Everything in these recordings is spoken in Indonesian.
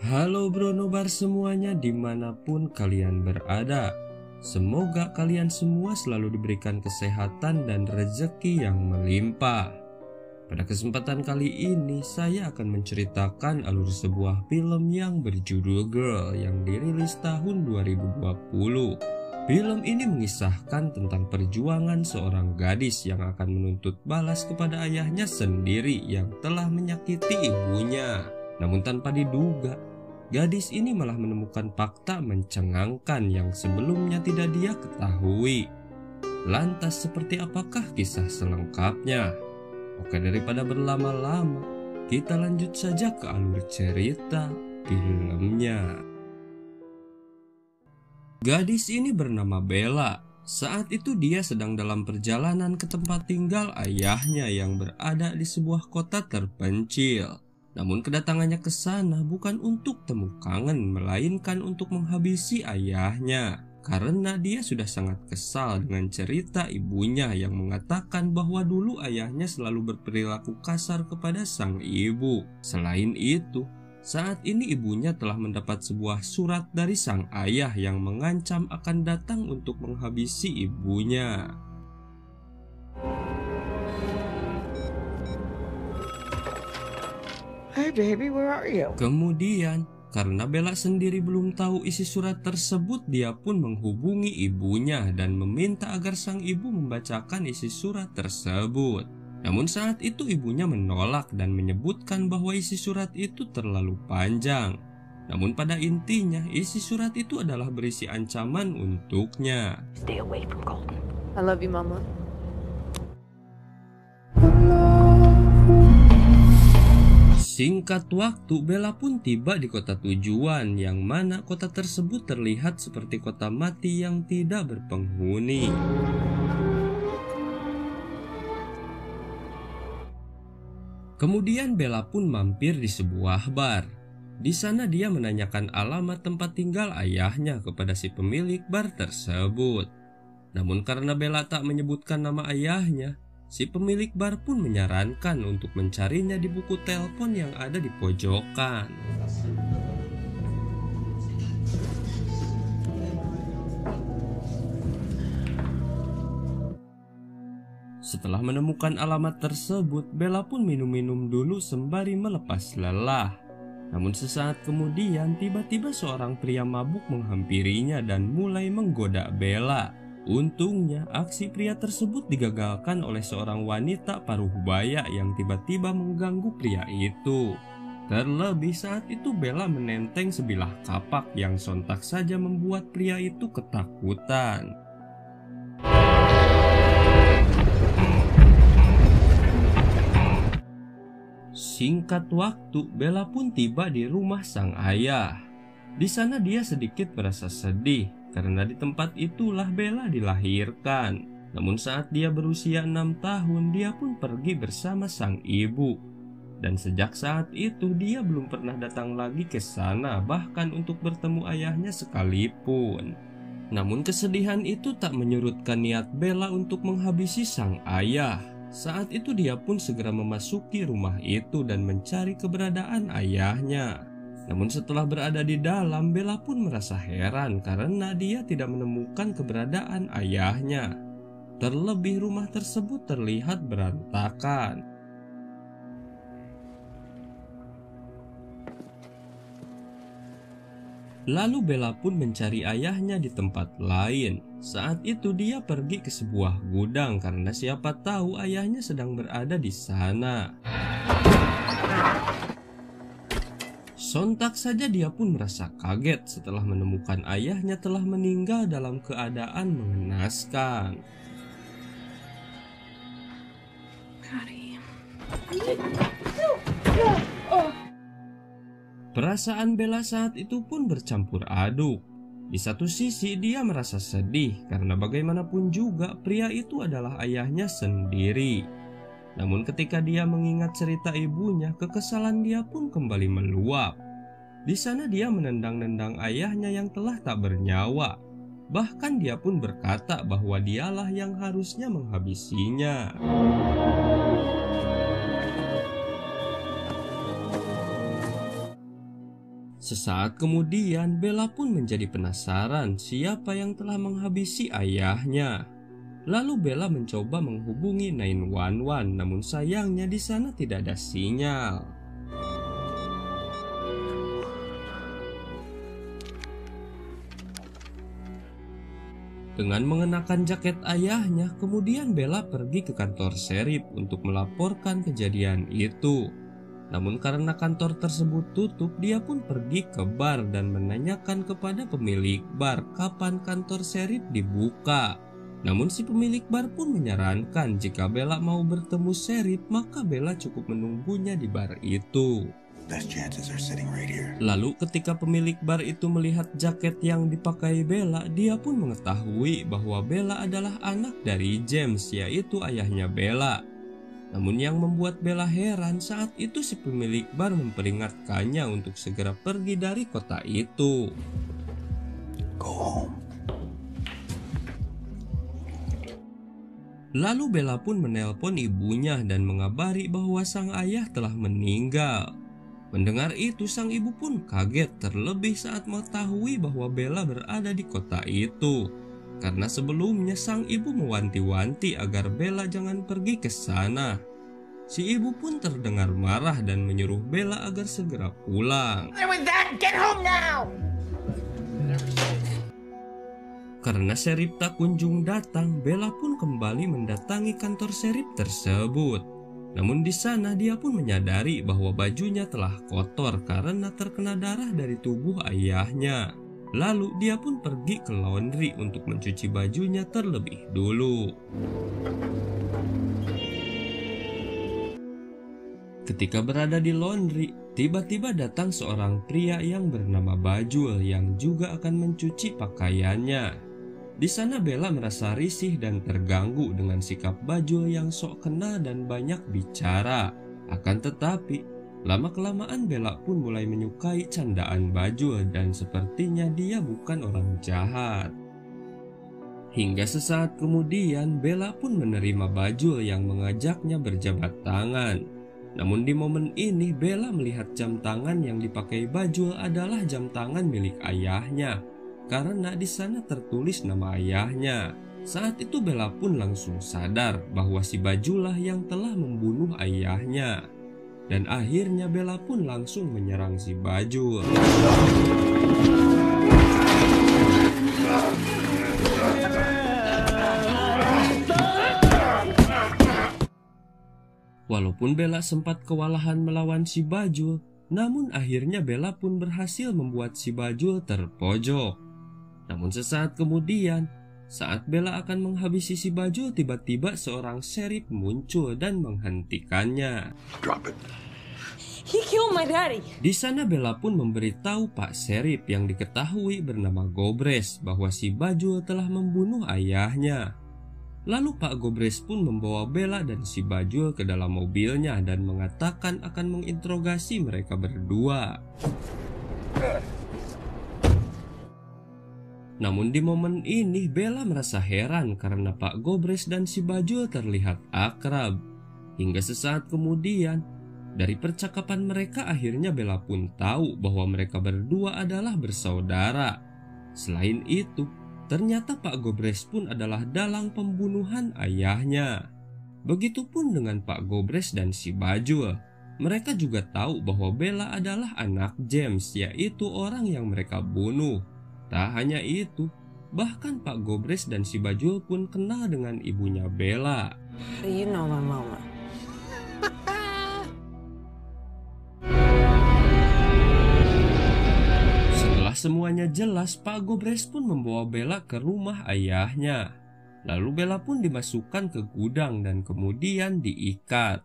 Halo Bro Nobar semuanya dimanapun kalian berada. Semoga kalian semua selalu diberikan kesehatan dan rezeki yang melimpah. Pada kesempatan kali ini saya akan menceritakan alur sebuah film yang berjudul Girl yang dirilis tahun 2020. Film ini mengisahkan tentang perjuangan seorang gadis yang akan menuntut balas kepada ayahnya sendiri yang telah menyakiti ibunya. Namun tanpa diduga, gadis ini malah menemukan fakta mencengangkan yang sebelumnya tidak dia ketahui. Lantas seperti apakah kisah selengkapnya? Oke, daripada berlama-lama, kita lanjut saja ke alur cerita filmnya. Gadis ini bernama Bella. Saat itu dia sedang dalam perjalanan ke tempat tinggal ayahnya yang berada di sebuah kota terpencil. Namun kedatangannya ke sana bukan untuk temu kangen, melainkan untuk menghabisi ayahnya. Karena dia sudah sangat kesal dengan cerita ibunya yang mengatakan bahwa dulu ayahnya selalu berperilaku kasar kepada sang ibu. Selain itu, saat ini ibunya telah mendapat sebuah surat dari sang ayah yang mengancam akan datang untuk menghabisi ibunya. Hey baby, where are you? Kemudian, karena Bella sendiri belum tahu isi surat tersebut, dia pun menghubungi ibunya dan meminta agar sang ibu membacakan isi surat tersebut. Namun saat itu ibunya menolak dan menyebutkan bahwa isi surat itu terlalu panjang. Namun pada intinya isi surat itu adalah berisi ancaman untuknya. Stay away from Colton. I love you, Mama. Singkat waktu, Bella pun tiba di kota tujuan, yang mana kota tersebut terlihat seperti kota mati yang tidak berpenghuni. Kemudian Bella pun mampir di sebuah bar. Di sana dia menanyakan alamat tempat tinggal ayahnya kepada si pemilik bar tersebut. Namun karena Bella tak menyebutkan nama ayahnya, si pemilik bar pun menyarankan untuk mencarinya di buku telepon yang ada di pojokan. Setelah menemukan alamat tersebut, Bella pun minum-minum dulu sembari melepas lelah. Namun sesaat kemudian tiba-tiba seorang pria mabuk menghampirinya dan mulai menggoda Bella. Untungnya aksi pria tersebut digagalkan oleh seorang wanita paruh baya yang tiba-tiba mengganggu pria itu. Terlebih saat itu Bella menenteng sebilah kapak yang sontak saja membuat pria itu ketakutan. Singkat waktu, Bella pun tiba di rumah sang ayah. Di sana dia sedikit merasa sedih karena di tempat itulah Bella dilahirkan. Namun saat dia berusia 6 tahun, dia pun pergi bersama sang ibu. Dan sejak saat itu dia belum pernah datang lagi ke sana, bahkan untuk bertemu ayahnya sekalipun. Namun kesedihan itu tak menyurutkan niat Bella untuk menghabisi sang ayah. Saat itu dia pun segera memasuki rumah itu dan mencari keberadaan ayahnya. Namun setelah berada di dalam, Bella pun merasa heran karena dia tidak menemukan keberadaan ayahnya. Terlebih rumah tersebut terlihat berantakan. Lalu Bella pun mencari ayahnya di tempat lain. Saat itu dia pergi ke sebuah gudang karena siapa tahu ayahnya sedang berada di sana. Sontak saja dia pun merasa kaget setelah menemukan ayahnya telah meninggal dalam keadaan mengenaskan. Perasaan Bella saat itu pun bercampur aduk. Di satu sisi dia merasa sedih karena bagaimanapun juga pria itu adalah ayahnya sendiri. Namun ketika dia mengingat cerita ibunya, kekesalan dia pun kembali meluap. Di sana dia menendang-nendang ayahnya yang telah tak bernyawa. Bahkan dia pun berkata bahwa dialah yang harusnya menghabisinya. Sesaat kemudian Bella pun menjadi penasaran siapa yang telah menghabisi ayahnya. Lalu Bella mencoba menghubungi 911, namun sayangnya di sana tidak ada sinyal. Dengan mengenakan jaket ayahnya, kemudian Bella pergi ke kantor sheriff untuk melaporkan kejadian itu. Namun karena kantor tersebut tutup, dia pun pergi ke bar dan menanyakan kepada pemilik bar kapan kantor sheriff dibuka. Namun si pemilik bar pun menyarankan jika Bella mau bertemu sheriff, maka Bella cukup menunggunya di bar itu. Lalu ketika pemilik bar itu melihat jaket yang dipakai Bella, dia pun mengetahui bahwa Bella adalah anak dari James, yaitu ayahnya Bella. Namun yang membuat Bella heran, saat itu si pemilik bar memperingatkannya untuk segera pergi dari kota itu. Go home. Lalu Bella pun menelpon ibunya dan mengabari bahwa sang ayah telah meninggal. Mendengar itu, sang ibu pun kaget, terlebih saat mengetahui bahwa Bella berada di kota itu. Karena sebelumnya sang ibu mewanti-wanti agar Bella jangan pergi ke sana. Si ibu pun terdengar marah dan menyuruh Bella agar segera pulang. Get home now! Karena sheriff tak kunjung datang, Bella pun kembali mendatangi kantor sheriff tersebut. Namun di sana dia pun menyadari bahwa bajunya telah kotor karena terkena darah dari tubuh ayahnya. Lalu dia pun pergi ke laundry untuk mencuci bajunya terlebih dulu. Ketika berada di laundry, tiba-tiba datang seorang pria yang bernama Bajul yang juga akan mencuci pakaiannya. Di sana Bella merasa risih dan terganggu dengan sikap Bajul yang sok kenal dan banyak bicara. Akan tetapi, lama-kelamaan Bella pun mulai menyukai candaan Bajul dan sepertinya dia bukan orang jahat. Hingga sesaat kemudian Bella pun menerima Bajul yang mengajaknya berjabat tangan. Namun di momen ini Bella melihat jam tangan yang dipakai Bajul adalah jam tangan milik ayahnya. Karena di sana tertulis nama ayahnya. Saat itu Bella pun langsung sadar bahwa si Bajul lah yang telah membunuh ayahnya. Dan akhirnya Bella pun langsung menyerang si Bajul. Walaupun Bella sempat kewalahan melawan si Bajul, namun akhirnya Bella pun berhasil membuat si Bajul terpojok. Namun sesaat kemudian, saat Bella akan menghabisi si Bajul, tiba-tiba seorang sheriff muncul dan menghentikannya. Drop it. He killed my daddy. Di sana Bella pun memberitahu Pak Sheriff yang diketahui bernama Gobres bahwa si Bajul telah membunuh ayahnya. Lalu Pak Gobres pun membawa Bella dan si Bajul ke dalam mobilnya dan mengatakan akan menginterogasi mereka berdua. Namun di momen ini Bella merasa heran karena Pak Gobres dan si Bajul terlihat akrab. Hingga sesaat kemudian, dari percakapan mereka akhirnya Bella pun tahu bahwa mereka berdua adalah bersaudara. Selain itu, ternyata Pak Gobres pun adalah dalang pembunuhan ayahnya. Begitupun dengan Pak Gobres dan si Bajul. Mereka juga tahu bahwa Bella adalah anak James, yaitu orang yang mereka bunuh. Tak hanya itu, bahkan Pak Gobres dan si Bajul pun kenal dengan ibunya Bella. How do you know my mama? Semuanya jelas, Pak Gobres pun membawa Bella ke rumah ayahnya. Lalu Bella pun dimasukkan ke gudang dan kemudian diikat.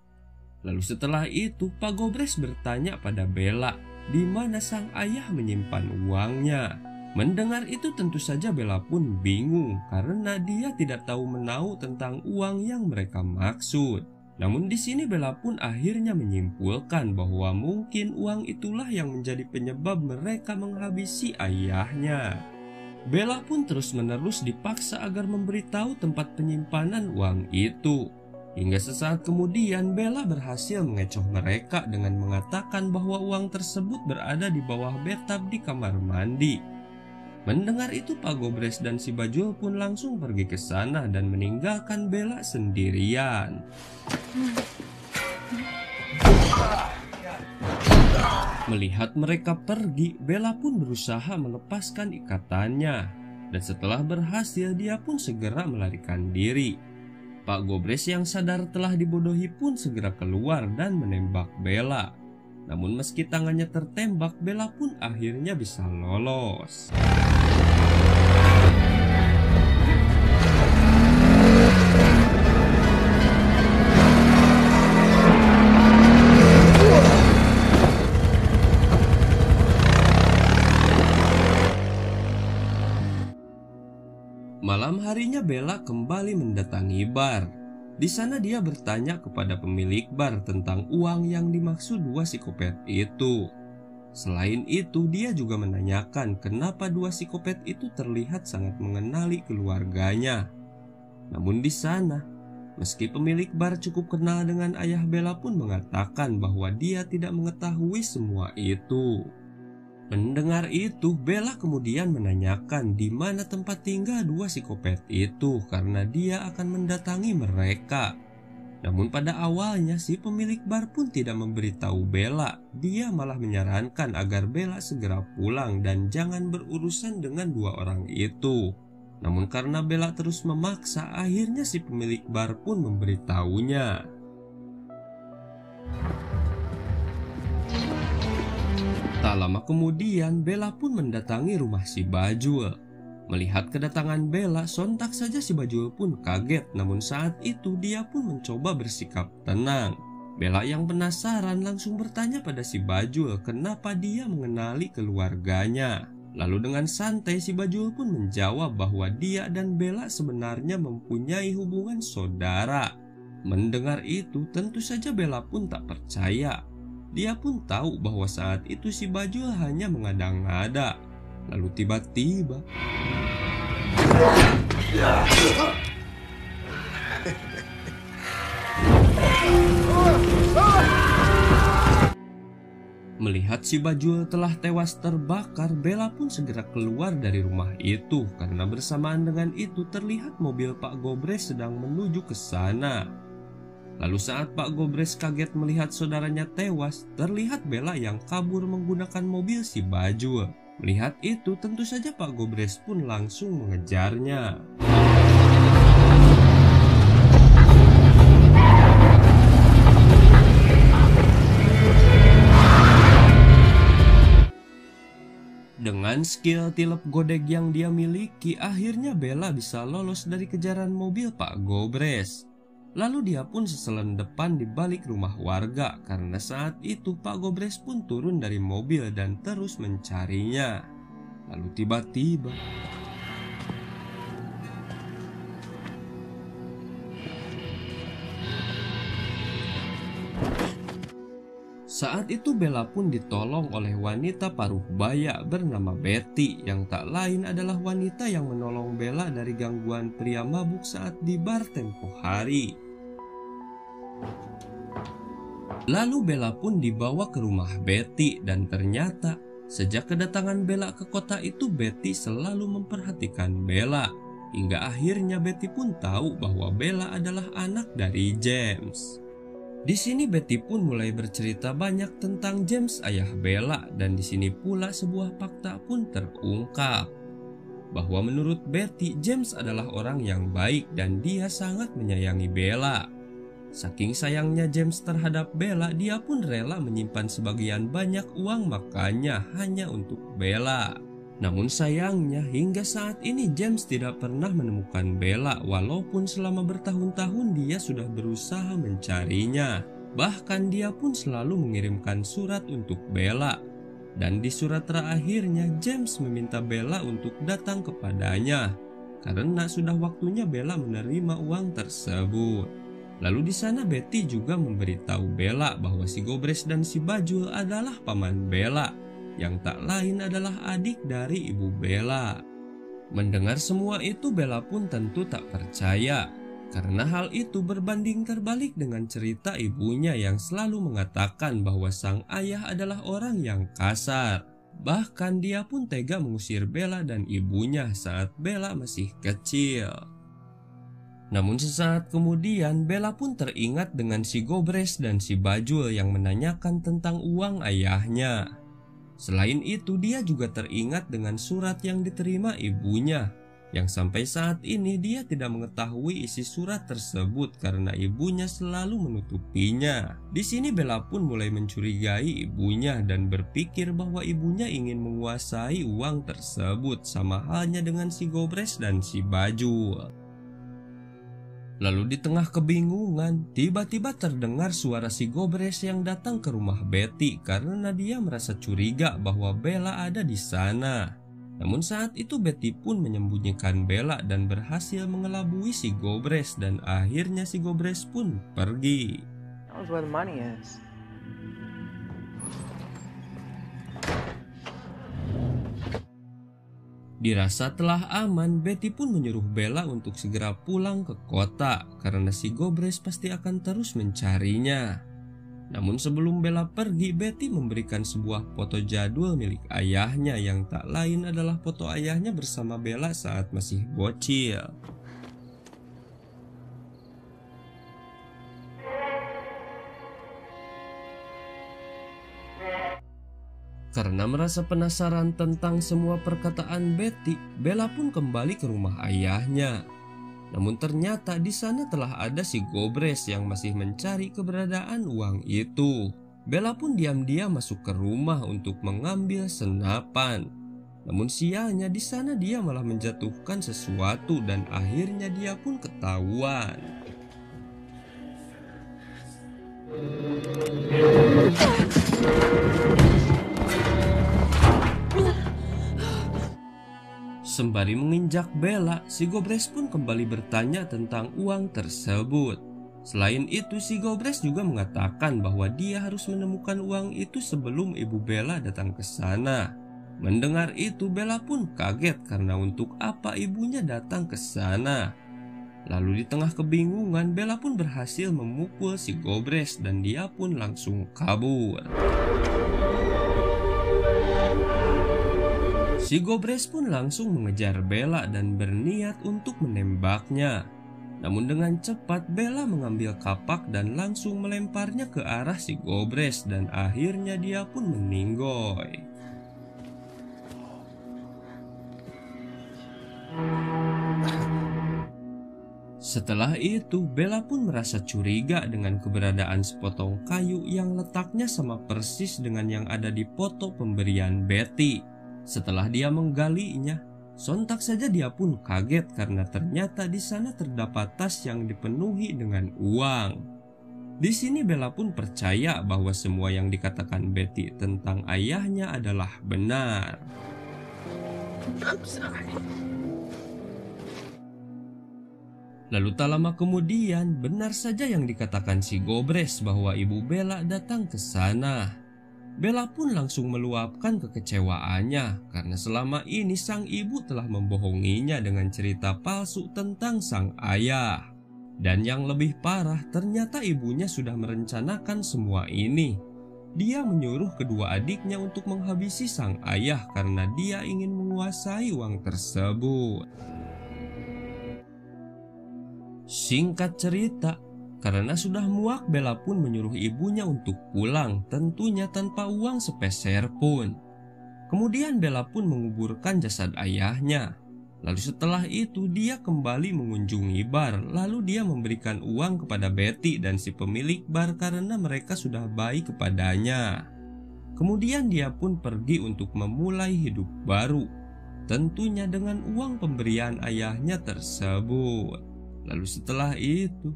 Lalu setelah itu Pak Gobres bertanya pada Bella di mana sang ayah menyimpan uangnya. Mendengar itu tentu saja Bella pun bingung karena dia tidak tahu menahu tentang uang yang mereka maksud. Namun di sini Bella pun akhirnya menyimpulkan bahwa mungkin uang itulah yang menjadi penyebab mereka menghabisi ayahnya. Bella pun terus-menerus dipaksa agar memberitahu tempat penyimpanan uang itu. Hingga sesaat kemudian Bella berhasil mengecoh mereka dengan mengatakan bahwa uang tersebut berada di bawah bathtub di kamar mandi. Mendengar itu Pak Gobres dan si Bajul pun langsung pergi ke sana dan meninggalkan Bella sendirian. Melihat mereka pergi, Bella pun berusaha melepaskan ikatannya. Dan setelah berhasil, dia pun segera melarikan diri. Pak Gobres yang sadar telah dibodohi pun segera keluar dan menembak Bella. Namun meski tangannya tertembak, Bella pun akhirnya bisa lolos. Malam harinya Bella kembali mendatangi bar. Di sana dia bertanya kepada pemilik bar tentang uang yang dimaksud dua psikopat itu. Selain itu, dia juga menanyakan kenapa dua psikopat itu terlihat sangat mengenali keluarganya. Namun di sana, meski pemilik bar cukup kenal dengan ayah Bella pun mengatakan bahwa dia tidak mengetahui semua itu. Mendengar itu, Bella kemudian menanyakan di mana tempat tinggal dua psikopat itu karena dia akan mendatangi mereka. Namun pada awalnya si pemilik bar pun tidak memberitahu Bella. Dia malah menyarankan agar Bella segera pulang dan jangan berurusan dengan dua orang itu. Namun karena Bella terus memaksa, akhirnya si pemilik bar pun memberitahunya. Tak lama kemudian, Bella pun mendatangi rumah si Bajul. Melihat kedatangan Bella, sontak saja si Bajul pun kaget. Namun saat itu dia pun mencoba bersikap tenang. Bella yang penasaran langsung bertanya pada si Bajul kenapa dia mengenali keluarganya. Lalu dengan santai si Bajul pun menjawab bahwa dia dan Bella sebenarnya mempunyai hubungan saudara. Mendengar itu, tentu saja Bella pun tak percaya. Dia pun tahu bahwa saat itu si Bajul hanya mengada-ngada. Lalu tiba-tiba melihat si Bajul telah tewas terbakar, Bella pun segera keluar dari rumah itu karena bersamaan dengan itu terlihat mobil Pak Gobres sedang menuju ke sana. Lalu saat Pak Gobres kaget melihat saudaranya tewas, terlihat Bella yang kabur menggunakan mobil si Bajul. Melihat itu, tentu saja Pak Gobres pun langsung mengejarnya. Dengan skill tilep godeg yang dia miliki, akhirnya Bella bisa lolos dari kejaran mobil Pak Gobres. Lalu dia pun seselendepan di balik rumah warga karena saat itu Pak Gobres pun turun dari mobil dan terus mencarinya. Lalu tiba-tiba saat itu Bella pun ditolong oleh wanita paruh baya bernama Betty yang tak lain adalah wanita yang menolong Bella dari gangguan pria mabuk saat di bar tempo hari. Lalu Bella pun dibawa ke rumah Betty dan ternyata sejak kedatangan Bella ke kota itu Betty selalu memperhatikan Bella. Hingga akhirnya Betty pun tahu bahwa Bella adalah anak dari James. Di sini Betty pun mulai bercerita banyak tentang James ayah Bella dan di sini pula sebuah fakta pun terungkap bahwa menurut Betty James adalah orang yang baik dan dia sangat menyayangi Bella. Saking sayangnya James terhadap Bella, dia pun rela menyimpan sebagian banyak uang makannya hanya untuk Bella. Namun sayangnya hingga saat ini James tidak pernah menemukan Bella walaupun selama bertahun-tahun dia sudah berusaha mencarinya. Bahkan dia pun selalu mengirimkan surat untuk Bella. Dan di surat terakhirnya James meminta Bella untuk datang kepadanya karena sudah waktunya Bella menerima uang tersebut. Lalu di sana Betty juga memberitahu Bella bahwa si Gobres dan si Bajul adalah paman Bella yang tak lain adalah adik dari ibu Bella. Mendengar semua itu Bella pun tentu tak percaya. Karena hal itu berbanding terbalik dengan cerita ibunya yang selalu mengatakan bahwa sang ayah adalah orang yang kasar. Bahkan dia pun tega mengusir Bella dan ibunya saat Bella masih kecil. Namun sesaat kemudian Bella pun teringat dengan si Gobres dan si Bajul yang menanyakan tentang uang ayahnya. Selain itu dia juga teringat dengan surat yang diterima ibunya, yang sampai saat ini dia tidak mengetahui isi surat tersebut karena ibunya selalu menutupinya. Di sini Bella pun mulai mencurigai ibunya dan berpikir bahwa ibunya ingin menguasai uang tersebut sama halnya dengan si Gobres dan si Bajul. Lalu di tengah kebingungan, tiba-tiba terdengar suara si Gobres yang datang ke rumah Betty karena dia merasa curiga bahwa Bella ada di sana. Namun saat itu Betty pun menyembunyikan Bella dan berhasil mengelabui si Gobres dan akhirnya si Gobres pun pergi. That was where the money is. Dirasa telah aman, Betty pun menyuruh Bella untuk segera pulang ke kota karena si Gobres pasti akan terus mencarinya. Namun sebelum Bella pergi, Betty memberikan sebuah foto jadul milik ayahnya yang tak lain adalah foto ayahnya bersama Bella saat masih bocil. Karena merasa penasaran tentang semua perkataan Betty, Bella pun kembali ke rumah ayahnya. Namun ternyata di sana telah ada si Gobres yang masih mencari keberadaan uang itu. Bella pun diam-diam masuk ke rumah untuk mengambil senapan. Namun sialnya di sana dia malah menjatuhkan sesuatu dan akhirnya dia pun ketahuan. Sembari menginjak Bella, si Gobres pun kembali bertanya tentang uang tersebut. Selain itu, si Gobres juga mengatakan bahwa dia harus menemukan uang itu sebelum ibu Bella datang ke sana. Mendengar itu, Bella pun kaget karena untuk apa ibunya datang ke sana. Lalu di tengah kebingungan, Bella pun berhasil memukul si Gobres dan dia pun langsung kabur. Si Gobres pun langsung mengejar Bella dan berniat untuk menembaknya. Namun dengan cepat Bella mengambil kapak dan langsung melemparnya ke arah si Gobres dan akhirnya dia pun meninggoy. Setelah itu Bella pun merasa curiga dengan keberadaan sepotong kayu yang letaknya sama persis dengan yang ada di foto pemberian Betty. Setelah dia menggalinya, sontak saja dia pun kaget karena ternyata di sana terdapat tas yang dipenuhi dengan uang. Di sini Bella pun percaya bahwa semua yang dikatakan Betty tentang ayahnya adalah benar. I'm sorry. Lalu tak lama kemudian, benar saja yang dikatakan si Gobres bahwa ibu Bella datang ke sana. Bella pun langsung meluapkan kekecewaannya karena selama ini sang ibu telah membohonginya dengan cerita palsu tentang sang ayah. Dan yang lebih parah, ternyata ibunya sudah merencanakan semua ini. Dia menyuruh kedua adiknya untuk menghabisi sang ayah karena dia ingin menguasai uang tersebut. Singkat cerita, karena sudah muak, Bella pun menyuruh ibunya untuk pulang, tentunya tanpa uang sepeser pun. Kemudian Bella pun menguburkan jasad ayahnya. Lalu setelah itu dia kembali mengunjungi bar, lalu dia memberikan uang kepada Betty dan si pemilik bar karena mereka sudah baik kepadanya. Kemudian dia pun pergi untuk memulai hidup baru, tentunya dengan uang pemberian ayahnya tersebut. Lalu setelah itu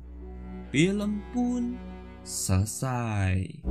film pun selesai.